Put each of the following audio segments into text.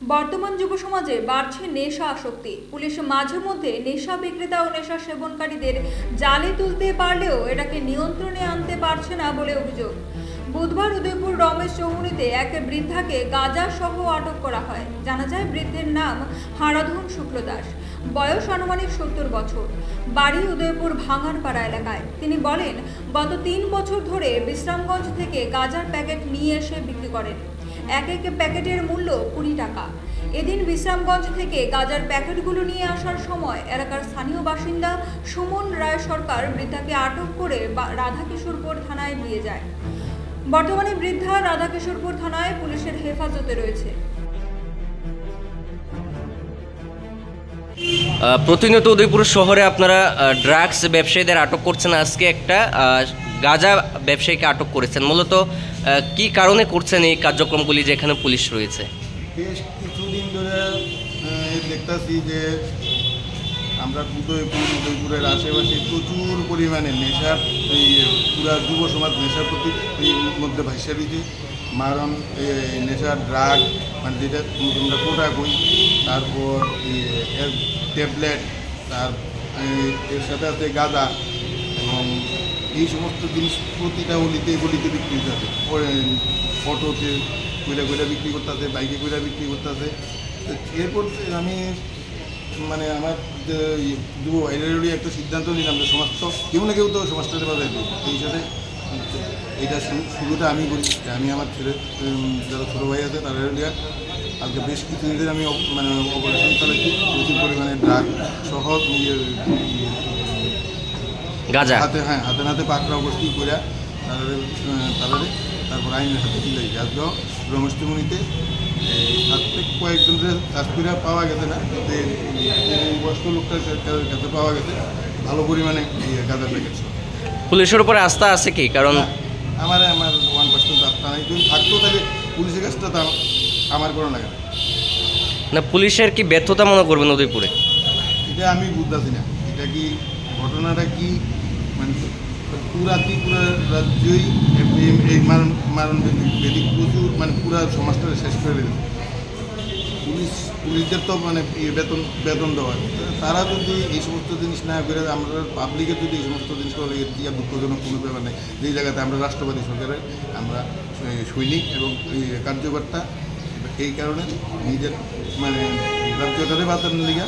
বর্তমান যুব সমাজে বাড়ছে নেশা আসক্তি। পুলিশ মাঝে মধ্যে নেশা বিক্রেতা ও নেশা সেবনকারীদের জালে তুলতে পারলেও এটাকে নিয়ন্ত্রণে আনতে পারছে না বলে অভিযোগ। বুধবার উদয়পুর রমেশ চৌমুহনীতে এক বৃদ্ধাকে গাঁজা সহ আটক করা হয়। জানা যায় বৃদ্ধের নাম হারাধন শুক্লদাস, বয়স আনুমানিক 70 বছর, বাড়ি উদয়পুর ভাঙানপাড়া এলাকায়। তিনি বলেন, গত 3 বছর ধরে বিশ্রামগঞ্জ থেকে গাঁজার প্যাকেট নিয়ে এসে বিক্রি করেন। এক এক প্যাকেটের মূল্য 20 টাকা। এদিন বিশ্রামগঞ্জ থেকে গাঁজার প্যাকেটগুলো নিয়ে আসার সময় এলাকার স্থানীয় বাসিন্দা সুমন রায় সরকার বৃদ্ধাকে আটক করে রাধাকিশোরপুর থানায় নিয়ে যায়। বর্তমানে বৃদ্ধা রাধাকিশোরপুর থানায় পুলিশের হেফাজতে রয়েছে। প্রতিনিয়ত উদয়পুর শহরে আপনারা ড্রাগস ব্যবসায়ীদের আটক করছেন। আজকে একটা গাঁজা ব্যবসায়ীকে আটক করেছেন। মূলত কি কারণে করছেন এই কার্যক্রমগুলি যেখানে পুলিশ রয়েছে? বেশ কিছুদিন ধরে দেখতেছি যে আমরা উদয়পুরের আশেপাশে প্রচুর পরিমাণে নেশার পুরা যুব সমাজ নেশার প্রতি মধ্যে ভাইসা দিচ্ছে। মারণ নেশার ড্রাগ মানে যেটা আমরা কোটা কই, তারপর ট্যাবলেট, তার এর সাথে আছে গাঁজা, এবং এই সমস্ত জিনিস প্রতিটা গলিতে বিক্রি করতেছে। অটোতে কইরা বিক্রি করতেছে, বাইকে কইরা বিক্রি করতেছে। এরপর আমি মানে আমার যুব ভাইরারই একটা সিদ্ধান্ত নিলাম যে সমাজ তো কেউ না কেউ তো সমাজটাতে বাজাই দেবো। এই সাথে এটা শুরুটা আমি করি। আমি আমার ছেলে যারা ছোটো ভাই আছে তারা লিয়া আজকে বেশ কিছুদিন ধরে আমি মানে অপারেশন চালাচ্ছি। প্রচুর পরিমাণে ড্রাগ সহ গাঁজা হাতে নাতে পাকড়া অবস্থি করে তারপর আইনের হাতে তুলে দিয়েছি। আজকেও রমেশ চৌমুহনীতে কয়েকজনের চাকরিরা পাওয়া গেছে না, কিন্তু এই বয়স্ক লোকটার কাছে পাওয়া গেছে ভালো পরিমাণে গাঁজার প্যাকেট। পুলিশের উপরে আস্থা আছে কি? কারণ আমার 1% আস্থা নাই। যদি থাকতো তাহলে পুলিশের কাজটা তো আমার কোনো লাগে না। পুলিশের কি ব্যর্থতা মনে করবেন উদয়পুরে? এটা আমি বুঝতেছি না। এটা কি ঘটনাটা কি মানে পুরা রাজ্যই এই মারণ বেদিক প্রচুর মানে পুরা সমাজটা শেষ করে দিয়েছে। পুলিশদের তো মানে বেতন দেওয়া হয়। তারা যদি এই সমস্ত জিনিস না করে আমরা পাবলিকের যদি এই সমস্ত জিনিস করে দিয়ে দুঃখজনক কোনো ব্যাপার নেই। যেই জায়গাতে আমরা রাষ্ট্রবাদী সরকারের আমরা সৈনিক এবং কার্যকর্তা, এই কারণে নিজের মানে রাজ্যটারে বাঁচানোর লিগে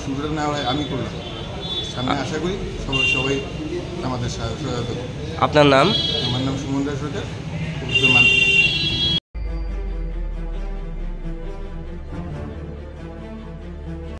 শুরুটা না হয় আমি করলাম। সামনে আশা করি সবাই আমাদের সহায়তা করবে। আপনার নাম? আমার নাম সুমন রায় সরকার,